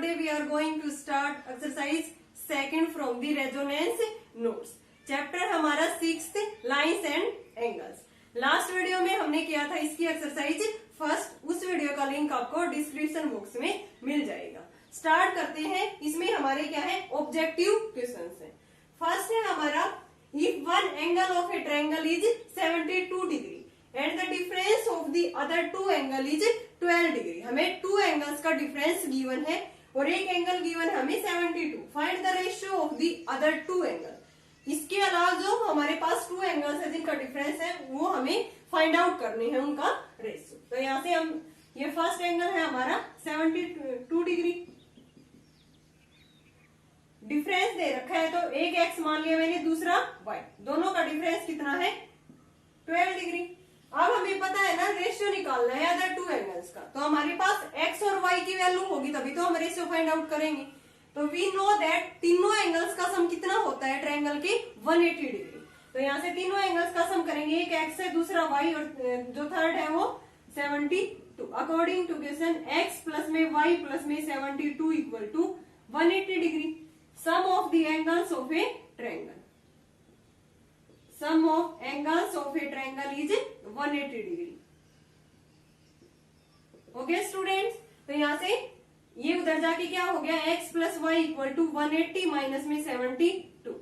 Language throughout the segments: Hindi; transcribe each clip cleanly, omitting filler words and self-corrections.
today we are going to start exercise second from the resonance notes. Chapter हमारा 6th lines and angles. Last video में हमने किया था इसकी एक्सरसाइज फर्स्ट. उस वीडियो का लिंक आपको डिस्क्रिप्शन बॉक्स में मिल जाएगा. स्टार्ट करते हैं. इसमें हमारे क्या है, ऑब्जेक्टिव क्वेश्चंस है. फर्स्ट है हमारा, if one angle of a triangle is 72 degree and the difference of the other two angle is 12 degree. हमें टू एंगल्स का डिफरेंस गिवन है और एक एंगल गिवन है हमें 72. Find the ratio of the other two angle. इसके अलावा जो हमारे पास टू एंगल्स है जिनका डिफरेंस है वो हमें फाइंड आउट करने हैं उनका रेशियो. तो यहाँ से हम, ये फर्स्ट एंगल है हमारा 72 डिग्री. डिफरेंस दे रखा है तो एक एक्स मान लिया मैंने, दूसरा वाई. दोनों का डिफरेंस कितना है, 12 डिग्री. अब हमें पता है ना रेशियो निकालना है अदर टू एंगल्स का. तो हमारे पास एक्स और वाई की वैल्यू होगी तभी तो हम रेशियो फाइंड आउट करेंगे. तो वी नो दैट तीनों एंगल्स का सम कितना होता है ट्रायंगल के, 180 डिग्री. तो यहाँ से तीनों एंगल्स का सम करेंगे. एक एक्स है, दूसरा वाई और जो थर्ड है वो 72. According to question X plus में वाई प्लस में 72 equal to 180 degree. Sum of the angles of a triangle. Sum of angles of a triangle is 180 degree. Okay students. तो यहाँ से ये उधर जाके क्या हो गया, x plus Y equal to 180 minus में 72,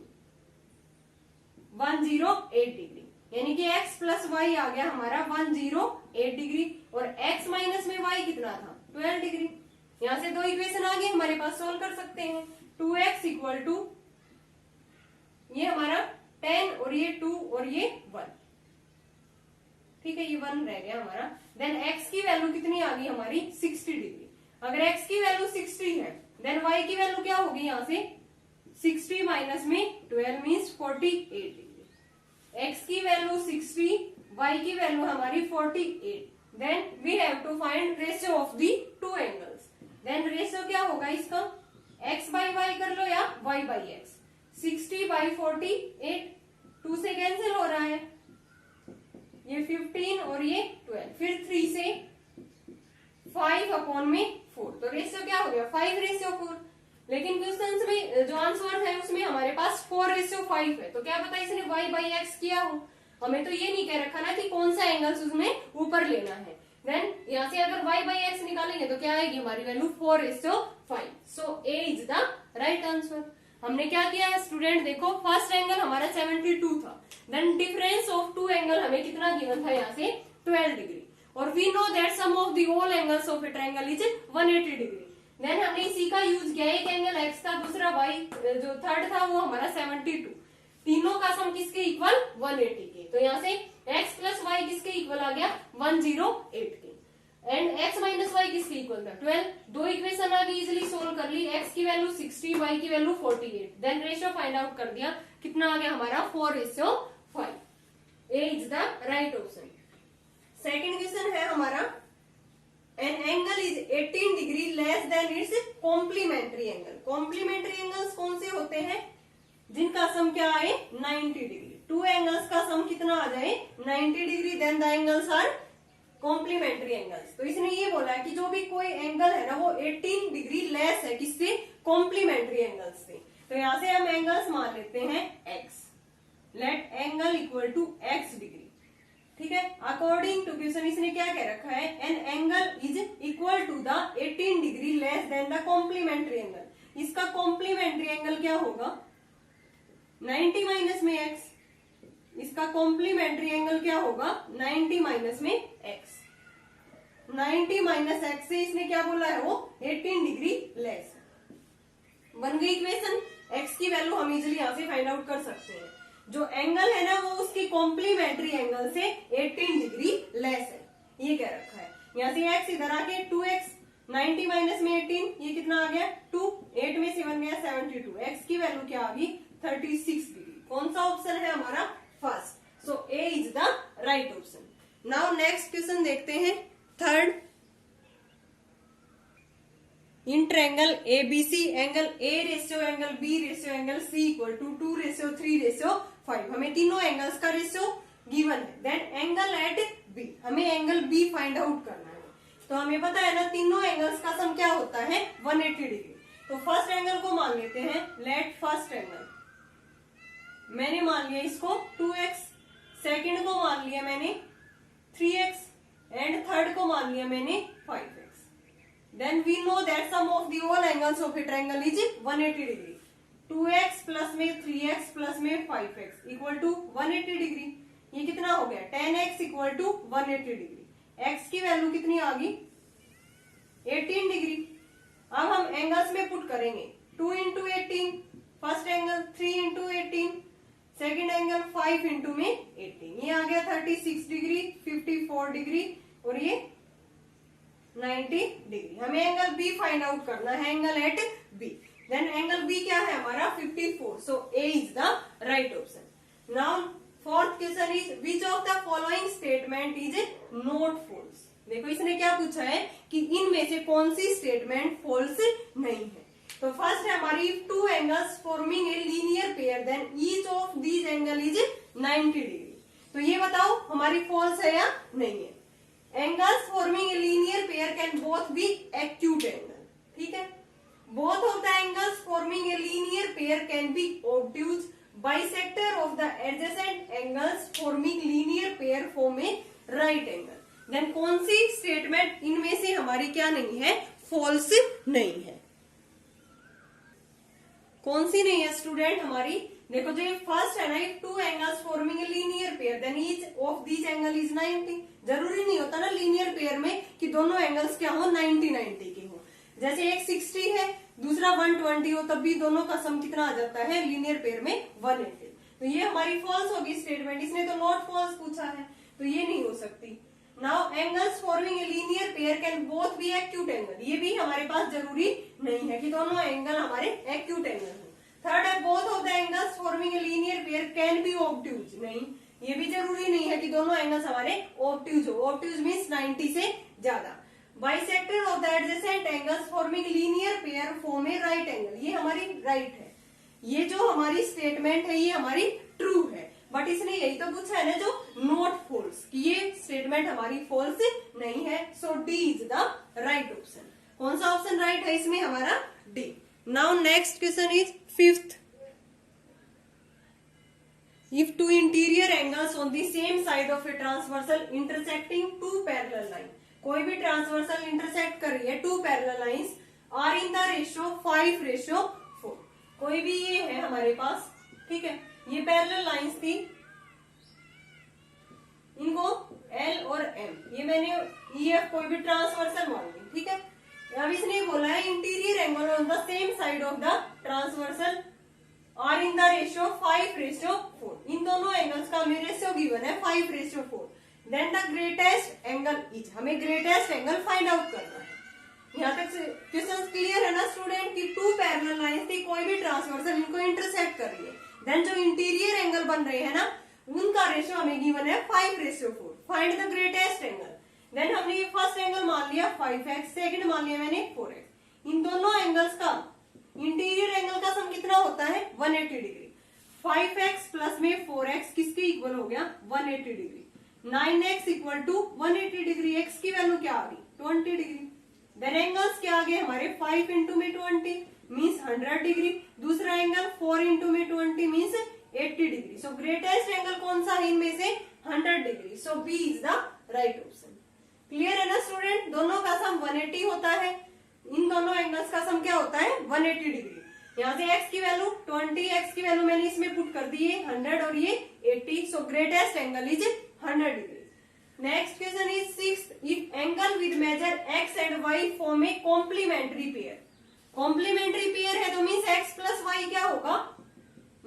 108 डिग्री. यानी कि x प्लस वाई आ गया हमारा 108 डिग्री और x माइनस में y कितना था, 12 डिग्री. यहां से दो इक्वेशन आ गए हमारे पास, सोल्व कर सकते हैं. 2x इक्वल टू ये हमारा 10 और ये 2 और ये 1. ठीक है, ये 1 रह गया हमारा. देन x की वैल्यू कितनी आ गई हमारी, 60 डिग्री. अगर x की वैल्यू 60 है देन y की वैल्यू क्या होगी, यहाँ से 60 माइनस में 12 मीन्स 48 डिग्री. x की वैल्यू 60, y की वैल्यू हमारी 48. Then we have to find ratio of the two angles. Then ratio क्या होगा इसका, x बाई वाई कर लो या y बाई एक्स. 60 बाई 48, 2 से कैंसिल हो रहा है, ये 15 और ये 12. फिर 3 से 5 अपॉन में 4. तो रेशियो क्या हो गया, 5:4. लेकिन क्वेश्चन में जो आंसर है उसमें हमारे पास 4:5 है. तो क्या पता इसने y बाई एक्स किया हो. हमें तो ये नहीं कह रखा ना कि कौन सा एंगल उसमें ऊपर लेना है. देन यहाँ से अगर y बाई एक्स निकालेंगे तो क्या आएगी हमारी value, 4:5. So A is the right answer. हमने क्या किया है स्टूडेंट, देखो फर्स्ट एंगल हमारा 72 था. Then difference of two angle हमें कितना गिवन था, यहाँ से 12 डिग्री. और we know that sum of the all angles of a triangle is 180 degree. Then हमने इसी का यूज किया, एक एंगल एक्स था, दूसरा वाई जो थर्ड था वो हमारा 72. तीनों का सम किसके इक्वल, 180 के. तो यहाँ से x प्लस वाई किसके इक्वल आ गया, 108 के. एंड x माइनस वाई किसके इक्वल था, 12. दो इक्वेशन आ गई, इजिली सोल्व कर ली. x की वैल्यू 60, y की value 48. Then ratio find out कर दिया, कितना आ गया हमारा, 4:5. A is the right option. Second question है हमारा, an angle is 18 degree less than its complementary angle. Complementary angles कौन से होते हैं, जिनका सम क्या आए, 90 डिग्री. टू एंगल्स का सम कितना आ जाए, 90 degree. Then the angles are complementary angles. तो इसने ये बोला है कि जो भी कोई एंगल है ना वो 18 डिग्री लेस है किससे, कॉम्प्लीमेंट्री एंगल्स से. तो यहाँ से हम एंगल्स मान लेते हैं x. Let angle equal to x degree. ठीक है, अकॉर्डिंग टू क्वेश्चन इसने क्या कह रखा है, an angle is equal to the 18 degree less than the complementary angle. इसका कॉम्प्लीमेंट्री एंगल क्या होगा, 90 माइनस में x. इसका कॉम्प्लीमेंट्री एंगल क्या होगा, 90 माइनस में x. 90 माइनस x से इसने क्या बोला है, वो 18 डिग्री लेस. बन गई इक्वेशन. x की वैल्यू हम इजिली यहाँ से फाइंड आउट कर सकते हैं. जो एंगल है ना वो उसकी कॉम्प्लीमेंट्री एंगल से 18 डिग्री लेस है, ये कह रखा है. यहाँ से x इधर आके 2x, 90 माइनस में 18, ये कितना आ गया, 2. 8 में 7 गया 72. x की वैल्यू क्या आ गई, 36 डिग्री. कौन सा ऑप्शन है हमारा, first. So A is the right option. Now next question देखते हैं, third. In triangle ABC angle A ratio angle B ratio angle C equal to 2:3:5. हमें तीनों एंगल्स का रेशियो गिवन है. देन एंगल एट बी, हमें एंगल बी फाइंड आउट करना है. तो हमें पता है ना तीनों एंगल्स का सम क्या होता है, 180 डिग्री. तो फर्स्ट एंगल को मान लेते हैं, लेट फर्स्ट एंगल मैंने मान लिया इसको 2x, सेकंड को मान लिया मैंने 3x एंड थर्ड को मान लिया मैंने 5x। Then we know that sum of the all angles of a triangle is 180 degree. 2x plus में 3x प्लस में 5x इक्वल टू 180 डिग्री। ये कितना हो गया 10x equal to 180 degree. x की वैल्यू कितनी आ गई 18 डिग्री। अब हम एंगल्स में पुट करेंगे 2 into 18 first angle, 3 into 18 second angle, 5 into में 18, ये आ गया 36 डिग्री, 54 डिग्री और ये 90 डिग्री। हमें एंगल बी फाइंड आउट करना है, angle at B. Then angle B क्या है हमारा 54, so A is the right option. Now fourth question is which of the following statement is not false. देखो इसने क्या पूछा है कि इनमें से कौन सी स्टेटमेंट फॉल्स नहीं है। तो फर्स्ट है हमारी two angles forming a linear pair then each of these angle is 90 degree. तो ये बताओ हमारी फॉल्स है या नहीं है। Angles forming a linear pair can both be acute angle, ठीक है। Both of the angles forming a linear pair can be obtuse. Bisector of the adjacent angles forming linear pair form a right angle. Then कौन सी स्टेटमेंट इनमें से हमारी क्या नहीं है, फॉल्स नहीं है। कौन सी नहीं है स्टूडेंट हमारी, देखो जो फर्स्ट है ना, two angles forming a linear pair then each of these angle is 90। जरूरी नहीं होता ना लीनियर पेयर में कि दोनों एंगल्स क्या हो 90 के हो। जैसे एक 60 है दूसरा 120 हो, तब भी दोनों का सम कितना आ जाता है लीनियर पेयर में 180। तो ये हमारी फॉल्स होगी स्टेटमेंट। इसने तो नॉट फॉल्स पूछा है तो ये नहीं हो सकती। Now angles forming a linear pair can both be acute angle, ये भी हमारे पास जरूरी नहीं है कि दोनों एंगल हमारे एक्यूट एंगल हो। थर्ड है both of the angles forming a linear pair can be obtuse, नहीं ये भी जरूरी नहीं है कि दोनों एंगल्स हमारे ऑब्ट्यूज हो। ऑब्ट्यूज मीन्स 90 से ज्यादा। Bisector of the adjacent angles forming linear pair form a right angle, ये हमारी राइट है। ये जो हमारी स्टेटमेंट है ये हमारी ट्रू है, बट इसने यही तो पूछा है ना जो नॉट फॉल्स, कि ये स्टेटमेंट हमारी फॉल्स नहीं है। So D is the right option. कौन सा ऑप्शन राइट है इसमें हमारा D. Now next question is fifth. If two interior angles on the same side of a transversal intersecting two parallel line, कोई भी ट्रांसवर्सल इंटरसेक्ट कर रही है two parallel lines are in the ratio 5:4। कोई भी ये है हमारे पास, ठीक है, ये पैरेलल लाइंस थी, इनको एल और एम, ये मैंने EF कोई भी ट्रांसवर्सल मान ली, ठीक है। अब इसने बोला है interior angle on the same side of the transversal are in the ratio 5:4। इन दोनों एंगल्स का हमें रेशियो गिवन है 5:4। Then the greatest angle is, हमें ग्रेटेस्ट एंगल फाइंड आउट करना है। यहाँ तक क्वेश्चन क्लियर है ना स्टूडेंट की टू पैरेलल लाइंस थी, कोई भी ट्रांसवर्सल इनको इंटरसेक्ट कर रही है। देन जो इंटीरियर एंगल बन रहे हैं ना उनका रेशियो हमें गिवन है 5:4। Find the greatest angle. देन हमने ये फर्स्ट एंगल मान लिया 5x, सेकंड मान लिया मैंने 4x। इन दोनों एंगल्स का इंटीरियर एंगल का सम कितना होता है 180 डिग्री। 5x प्लस में 4x किसके इक्वल हो गया 180 degree. 9x equal to 180 degree. x की वैल्यू क्या आ गई 20 डिग्री। देन एंगल्स क्या आ गए हमारे 5 इंटू में 20 मीन्स 100 डिग्री। दूसरा एंगल 4 इंटू में 20 means 80 degree. So greatest angle कौन सा है इनमें से 100 degree. So B is the right option. Clear है ना स्टूडेंट, दोनों का सम 180 होता है, इन दोनों एंगल्स का सम क्या होता है 180 डिग्री। यहाँ से x की वैल्यू 20, x की वैल्यू मैंने इसमें पुट कर दी है 100 और ये 80। So greatest angle is 100 degree. Next question is sixth. If angle with measure x and y form a complementary pair. Complementary pair है तो मीन्स x प्लस y क्या होगा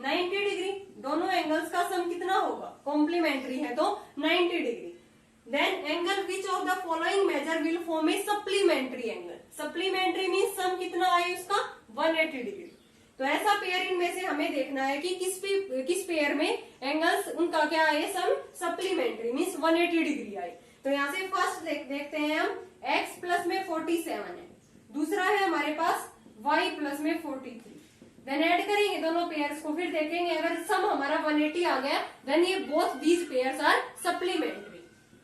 90 डिग्री। दोनों एंगल्स का सम कितना होगा, कॉम्प्लीमेंट्री है तो 90 degree. Then angle which of the following measure will form a supplementary angle. Supplementary means sum कितना आए उसका 180 डिग्री। तो ऐसा पेयर इनमें से हमें देखना है कि किस पेयर में एंगल्स उनका क्या आए सम सप्लीमेंट्री मीन्स 180 डिग्री आए। तो यहाँ से फर्स्ट देखते हैं हम x प्लस में 47 है, दूसरा है हमारे पास y प्लस में 43। देन ऐड करेंगे दोनों पेयर्स को, फिर देखेंगे अगर सम हमारा 180 आ गया देन ये both these pairs are supplementary.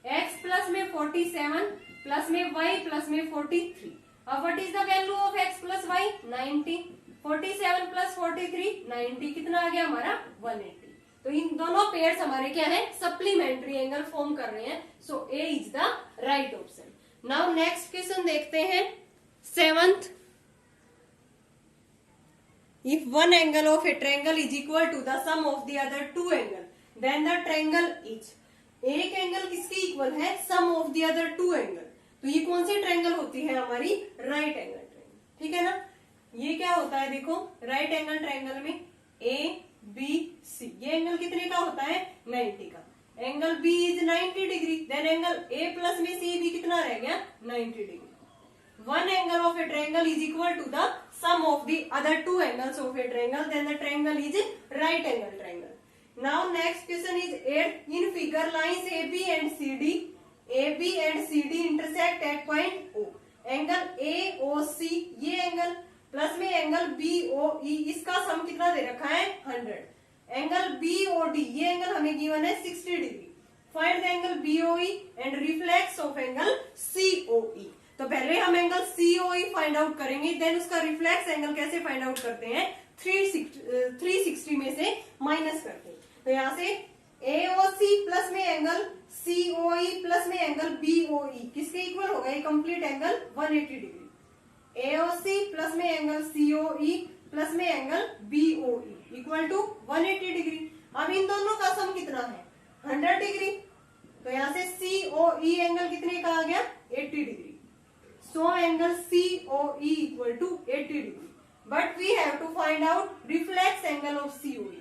x plus में 47 प्लस में y प्लस में 43। अब what is the value of x plus Y 90, 47 plus 43 90 कितना आ गया हमारा 180। तो इन दोनों पेयर्स हमारे क्या है सप्लीमेंट्री एंगल फॉर्म कर रहे हैं, so A is the right option. Now next question देखते हैं 7th। If one angle of a triangle is equal to the sum of the other two angle, then the triangle is। एक एंगल किसके इक्वल है sum of the other two angle, तो ये कौन सी ट्रायंगल होती है हमारी राइट एंगल ट्रायंगल, ठीक है ना। ये क्या होता है देखो राइट एंगल ट्रायंगल में ए बी सी, ये एंगल कितने का होता है 90 का। Angle B is 90 degree, then angle A plus में सी भी कितना रह गया 90 degree. One angle of a triangle is equal to the sum of the other two angles of a triangle, then the triangle is a right angle triangle. Now next question is 8. In figure lines AB and CD intersect at point O. Angle AOC, ये एंगल प्लस में एंगल BOE, इसका सम कितना दे रखा है 100। एंगल BOD, ये एंगल हमें गिवन है 60 degree. Find the angle BOE and reflex of angle COE। तो पहले हम एंगल COE फाइंड आउट करेंगे, देन उसका रिफ्लेक्स एंगल कैसे फाइंड आउट करते हैं 360 में से माइनस करते हैं। तो यहाँ से AOC प्लस में एंगल COE प्लस में एंगल BOE किसके इक्वल होगा, ये complete angle 180 degree. AOC plus में एंगल COE प्लस में angle BOE equal to 180 degree. अब इन दोनों का सम कितना है 100 डिग्री, तो यहाँ से COE एंगल कितने का आ गया 80 degree. So angle COE equal to 80 degree. But we have to find out reflex angle of COE.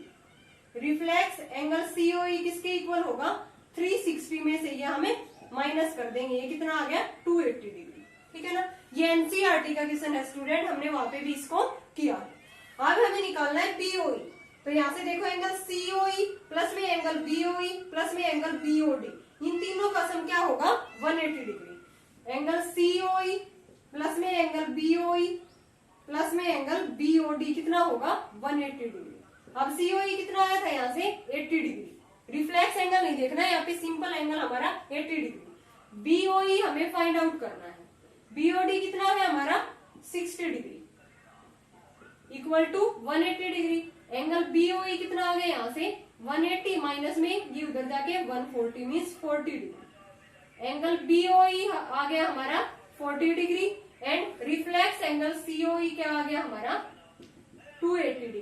Reflex angle COE किसके इक्वल होगा 360 में से ये हमें माइनस कर देंगे, ये कितना आ गया 280 डिग्री, ठीक है ना। ये NCERT का क्वेश्चन है स्टूडेंट, हमने वहां पे भी इसको किया है। अब हमें निकालना है BOE, तो यहाँ से देखो एंगल COE प्लस में एंगल BOE प्लस में एंगल BOD, इन तीनों का सम क्या होगा 180 डिग्री। एंगल COE प्लस में एंगल BOE प्लस में एंगल BOD कितना होगा 180 डिग्री। अब COE कितना आया था यहाँ से 80 डिग्री, रिफ्लेक्स एंगल नहीं देखना है, यहाँ पे सिंपल एंगल हमारा 80 डिग्री। BOE हमें फाइंड आउट करना है, BOD कितना है हमारा 60 degree equal to 180 degree. Angle BOE कितना आ गया यहाँ से 180 माइनस में ये उधर जाके 140 मीन्स 40 डिग्री। एंगल BOE आ गया हमारा 40 degree and reflex angle COE क्या आ गया हमारा 280 डिग्री।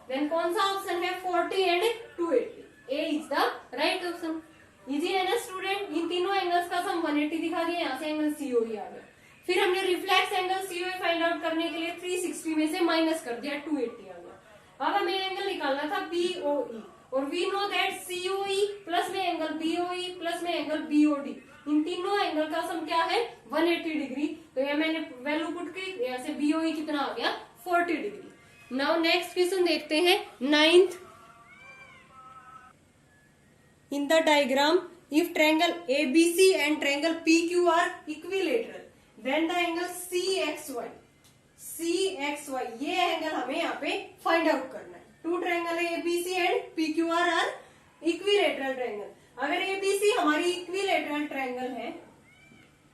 देन कौन सा ऑप्शन है 40 and 280, A is the right option. Easy है ना स्टूडेंट, इन तीनों एंगल्स का सम 180 दिखा दिया, यहाँ से एंगल COE आ गया। फिर हमने reflex angle COE find out करने के लिए 360 में से माइनस कर दिया 280 आ गया। अब हमें एंगल निकालना था BOE, और we know that COE plus में एंगल BOE प्लस में एंगल BOD, इन तीनों एंगल का सम क्या है 180 डिग्री। तो ये मैंने वैल्यू पुट की, यहाँ से BOE कितना आ गया 40 डिग्री। नाउ नेक्स्ट क्वेश्चन देखते हैं 9th। In the diagram if triangle ABC and triangle PQ R equilateral, then the angle CXY, ये एंगल हमें यहाँ पे फाइंड आउट करना है। टू ट्रायंगल है ABC and PQR are equilateral triangle. अगर ABC हमारी इक्विलेटरल ट्रायंगल है,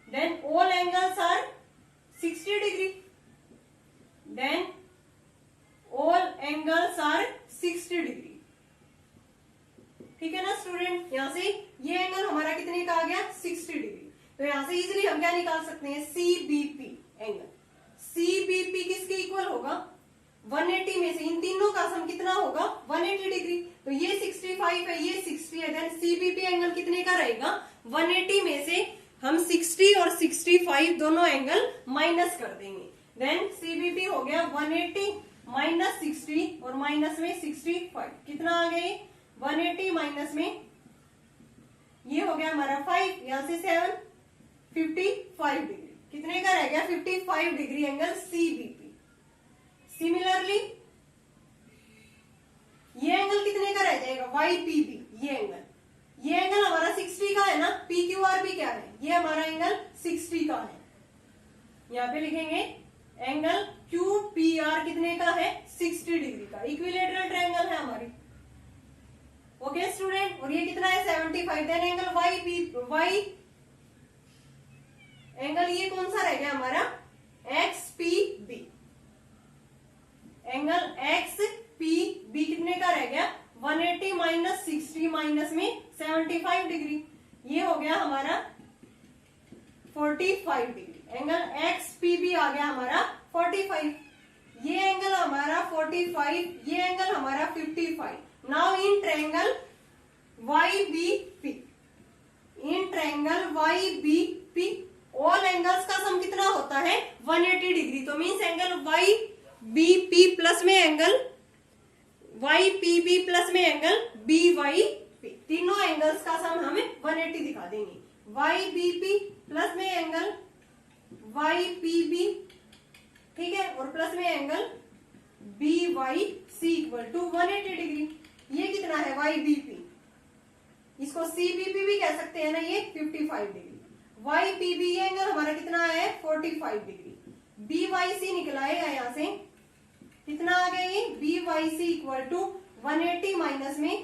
then all angles are 60 degree, then all angles are 60 degree, ठीक है ना स्टूडेंट। यहां से ये एंगल हमारा कितने का आ गया 60 डिग्री, तो यहां से इजीली हम क्या निकाल सकते हैं CBP एंगल। CBP किसके इक्वल होगा 180 में से इन तीनों का सम कितना होगा 180 डिग्री, तो ये 65 है ये 60 है, देन CBP एंगल कितने का रहेगा 180 में से हम 60 और 65 दोनों एंगल माइनस कर देंगे, देन CBP हो गया 180 माइनस 60 और माइनस में 65, कितना आ गया 180 माइनस में ये हो गया हमारा 5, यहां से 7 55 डिग्री, कितने का रह गया 55 डिग्री एंगल CBP। सिमिलरली ये एंगल कितने का रह जाएगा YPB, ये एंगल हमारा 60 का है ना, PQR भी क्या है ये हमारा एंगल 60 का है, यहाँ पे लिखेंगे एंगल QPR कितने का है 60 डिग्री का, इक्विलेटरल ट्रायंगल है हमारी। ओके स्टूडेंट, और ये कितना है 75, देन एंगल Y एंगल ये कौन सा रह गया हमारा X P B, angle X P B कितने का रह गया 180 माइनस 60 माइनस में 75 डिग्री, ये हो गया हमारा 45 degree. Angle X P B आ गया हमारा 45, ये एंगल हमारा 45, ये एंगल हमारा 55। Now in triangle Y B P, in triangle Y B P all angles का सम कितना होता है 180 डिग्री। तो means angle Y B P plus में angle Y P B plus में एंगल बी वाई पी, तीनों एंगल्स का सम हमें 180 दिखा देंगे। वाई बी पी प्लस में एंगल वाई पी बी, ठीक है, और प्लस में angle B Y C equal to 180 degree. ये कितना है वाई बी पी, इसको सी बी पी भी कह सकते हैं ना, ये 55 डिग्री। वाई पी बी ये एंगल हमारा कितना है 45 डिग्री। बी वाई सी निकलाएगा यहाँ से कितना आ गया ये B Y C equal to 180 minus में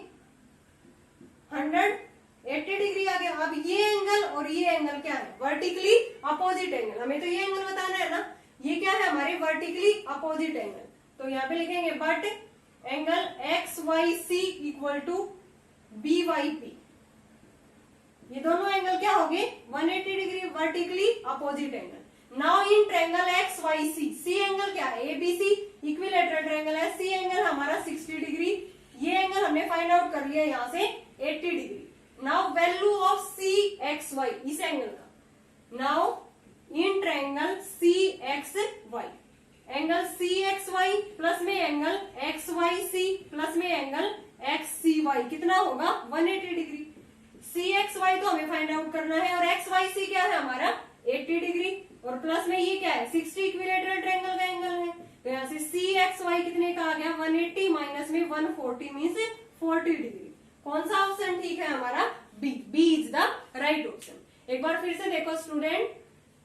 180 डिग्री आ गया। अब ये एंगल और ये एंगल क्या है वर्टिकली अपोजिट एंगल, हमें तो ये एंगल बताना है ना, ये क्या है हमारे वर्टिकली अपोजिट एंगल। तो यहाँ पे लिखेंगे but angle X Y C equal to B Y P, ये दोनों एंगल क्या हो गए 180 degree vertically opposite angle. Now in triangle X Y C, C angle क्या है एबीसी इक्विलैटरल ट्रायंगल है, सी एंगल हमारा 60 डिग्री, ये एंगल हमने फाइंड आउट कर लिया यहाँ से 80 degree. Now value of C X Y इस एंगल का, now in triangle C X Y, angle C X Y plus में angle X Y C plus में एंगल एक्स सी वाई कितना होगा 180 डिग्री। सी एक्स वाई तो हमें फाइंड आउट करना है और एक्स वाई सी क्या है हमारा 80 डिग्री और प्लस में ये क्या है 60 इक्विलैटरल ट्रायंगल का एंगल है। तो यहाँ से सी एक्स वाई कितने का आ गया 180 माइनस में 140 मीन्स 40 डिग्री। कौन सा ऑप्शन ठीक है हमारा B, B is the right option. एक बार फिर से देखो स्टूडेंट,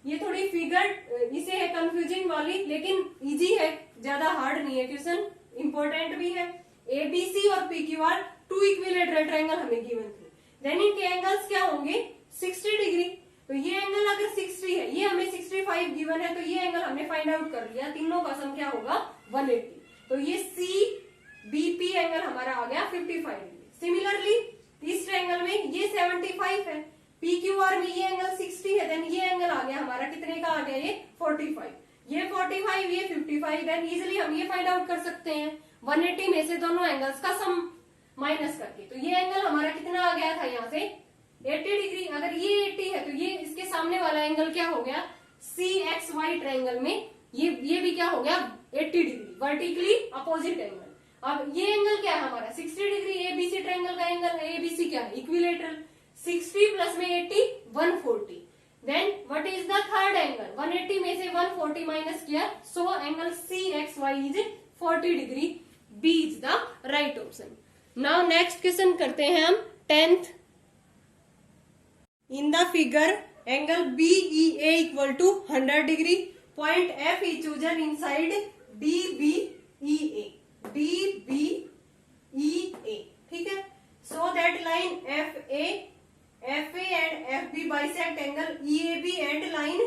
ये थोड़ी फिगर इसे है कंफ्यूजिंग वाली लेकिन इजी है, ज्यादा हार्ड नहीं है, क्वेश्चन इंपॉर्टेंट भी है। एबीसी और पीक्यूआर टू इक्विलैटरल ट्रायंगल हमें गिवन थे, देन इनके एंगल्स क्या होंगे 60 डिग्री। तो ये एंगल अगर 60 है, ये हमें 65 गिवन है, तो ये एंगल हमने फाइंड आउट कर लिया, तीनों का सम क्या होगा 180। तो ये सी बीपी एंगल हमारा आ गया 55 डिग्री। सिमिलरली इस ट्रायंगल में ये 75 है, पीक्यूआर में ये एंगल 60 है, देन ये एंगल आ गया हमारा कितने का आ गया ये 45, ये 45 ये 55, देन इजिली हम ये फाइंड आउट कर सकते हैं 180 में से दोनों एंगल्स का सम माइनस करके। तो ये एंगल हमारा कितना आ गया था यहाँ से 80 डिग्री। अगर ये 80 है तो ये इसके सामने वाला एंगल क्या हो गया सी एक्स वाई ट्रायंगल में ये भी क्या हो गया 80 डिग्री वर्टिकली अपोजिट एंगल। अब ये एंगल क्या है हमारा 60 डिग्री, एबीसी ट्रायंगल का एंगल है, एबीसी क्या है इक्विलैटरल, 60 प्लस में 80 140, then what is the third angle 180 में से 140 माइनस किया, so angle C X Y is 40 degree, B is the right option. Now next question करते हैं हम 10th। In the figure angle BEA equal to 100 degree, point F is chosen inside DBEA, DBEA, ठीक है। So that line FA and FB bisect angle EAB and line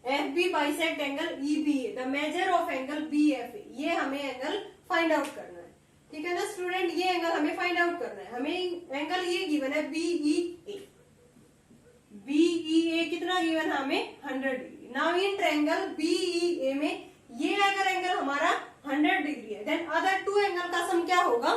FB bisect angle EBA, the measure of angle BFA, ये हमें एंगल फाइंड आउट करना है, ठीक है ना स्टूडेंट, ये एंगल हमें फाइंड आउट करना है। हमें एंगल ये गिवन है BEA, BEA कितना गिवन है हमें 100 degree. Now in triangle BEA में ये अगर एंगल हमारा 100 डिग्री है, देन अदर टू एंगल का सम क्या होगा,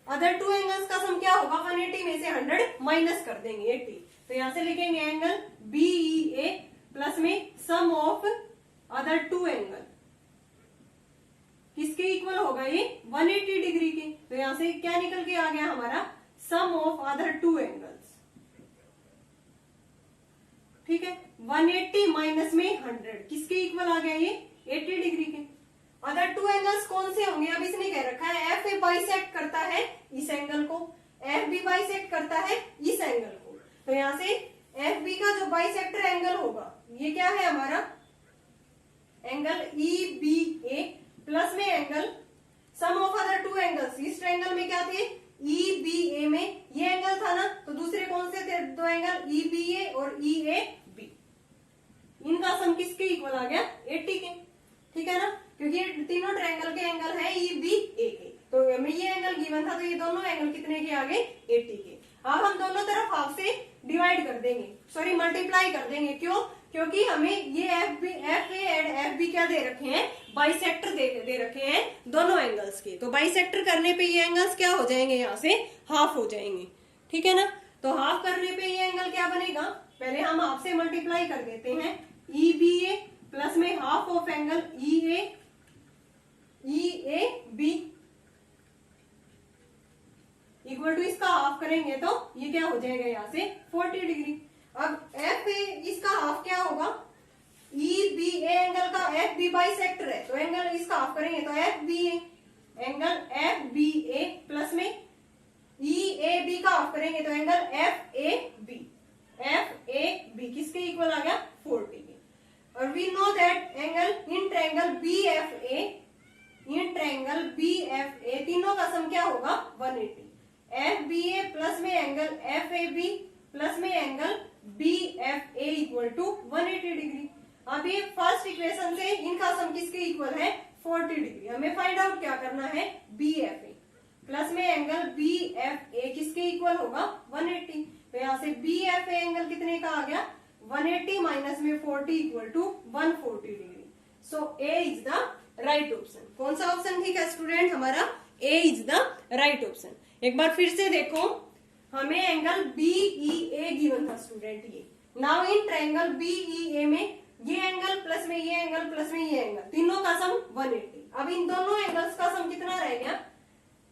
अदर टू एंगल्स का सम क्या होगा 180 में से 100 माइनस कर देंगे 80। तो यहां से लिखेंगे एंगल BEA प्लस में सम ऑफ अदर टू एंगल, किसके इक्वल होगा ये 180 डिग्री के। तो यहां से क्या निकल के आ गया हमारा सम ऑफ अदर टू एंगल्स, ठीक है। 180 माइनस में 100 किसके इक्वल आ गया ये 80 डिग्री के। अदर टू एंगल्स कौन से होंगे, अब इसने कह रखा है एफ ए बाइसेक्ट करता है इस एंगल को, एफ बी बाइसेक्ट करता है इस एंगल को। तो यहां से एफ बी का जो बाइसेक्टर एंगल होगा ये क्या है हमारा एंगल EBA प्लस में angle sum of other two angles, इस ट्रायंगल में क्या थे EBA में ये एंगल था ना, तो दूसरे कौन से थे दो एंगल EBA और EAB, इनका सम किसके इक्वल आ गया 80 के, ठीक है ना, क्योंकि ये तीनों ट्रायंगल के एंगल है ई बी ए के, तो हमें ये एंगल गिवन था, तो ये दोनों एंगल कितने के आ गए 80 के। अब हम दोनों तरफ हाफ से डिवाइड कर देंगे, सॉरी मल्टीप्लाई कर देंगे, क्यों, क्योंकि हमें ये F A and F B क्या दे रखे हैं, बाइसेक्टर दे रखे हैं दोनों एंगल्स के, तो बाइसेक्टर करने पे ये एंगल्स क्या हो जाएंगे, यहाँ से हाफ हो जाएंगे, ठीक है ना। तो हाफ करने पे ये एंगल क्या बनेगा, पहले हम हाफ से मल्टीप्लाई कर देते हैं, ई बी ए प्लस में half of angle E A B equal to इसका हाफ करेंगे तो ये क्या हो जाएगा यहाँ से 40 डिग्री। अब एफ ए इसका हाफ क्या होगा, ई बी ए एंगल का एफ बी बाइसेक्टर है, तो एंगल इसका हाफ करेंगे तो F B A, angle F B A plus में ई ए बी का हाफ करेंगे तो एंगल एफ ए बी किसके इक्वल आ गया 40 के। और we know that angle in triangle B F A तीनों का सम क्या होगा 180, एफ बी ए प्लस में angle F A B plus में angle B F A equal to 180 degree. अब ये फर्स्ट इक्वेशन से इनका सम किसके इक्वल है 40 डिग्री। हमें फाइंड आउट क्या करना है, बी एफ ए प्लस में एंगल बी एफ ए किसके इक्वल होगा 180, तो यहाँ से बी एफ ए एंगल कितने का आ गया 180 माइनस में 40 equal to 140 degree. So A is the right option. कौन सा ऑप्शन ठीक है स्टूडेंट, हमारा A is the right option. एक बार फिर से देखो, हमें angle B E A given था स्टूडेंट, ये now in triangle B E A में ये एंगल प्लस में ये एंगल प्लस में ये एंगल तीनों का सम 180। अब इन दोनों एंगल्स का सम कितना रह गया,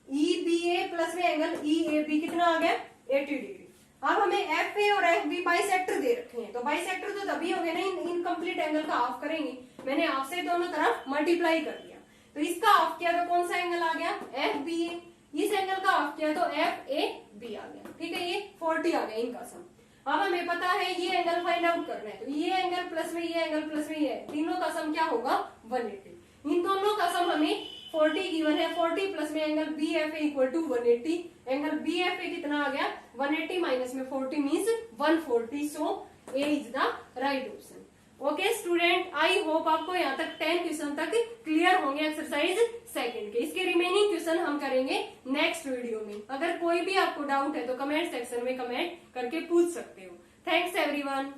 ई बी ए प्लस में एंगल ई ए बी कितना आ गया 80 डिग्री। अब हमें एफ ए और एफ बी बाइसेक्टर दे रखे हैं, तो बाइसेक्टर तो तभी होंगे ना इनकम्प्लीट एंगल का हाफ करेंगे, मैंने हाफ से दोनों तरफ मल्टीप्लाई कर दिया, तो इसका हाफ किया तो कौन सा एंगल आ गया एफ बी ए, इस एंगल का हाफ किया तो एफ ए बी आ गया, ठीक है, ये 40 आ गया इनका सम। अब हमें पता है ये एंगल फाइंड आउट करना है, तो ये एंगल प्लस में ये एंगल प्लस में ये तीनों का सम क्या होगा 180। इन दोनों का सम हमें 40 गिवन है, 40 प्लस में angle B F A equal to 180, angle B F A कितना आ गया 180 माइनस में 40 means 140, so A is the right option. Okay student, I hope आपको यहाँ तक 10 क्वेश्चन तक क्लियर होंगे एक्सरसाइज सेकंड के। इसके रिमेनिंग क्वेश्चन हम करेंगे नेक्स्ट वीडियो में। अगर कोई भी आपको डाउट है तो कमेंट सेक्शन में कमेंट करके पूछ सकते हो। Thanks everyone.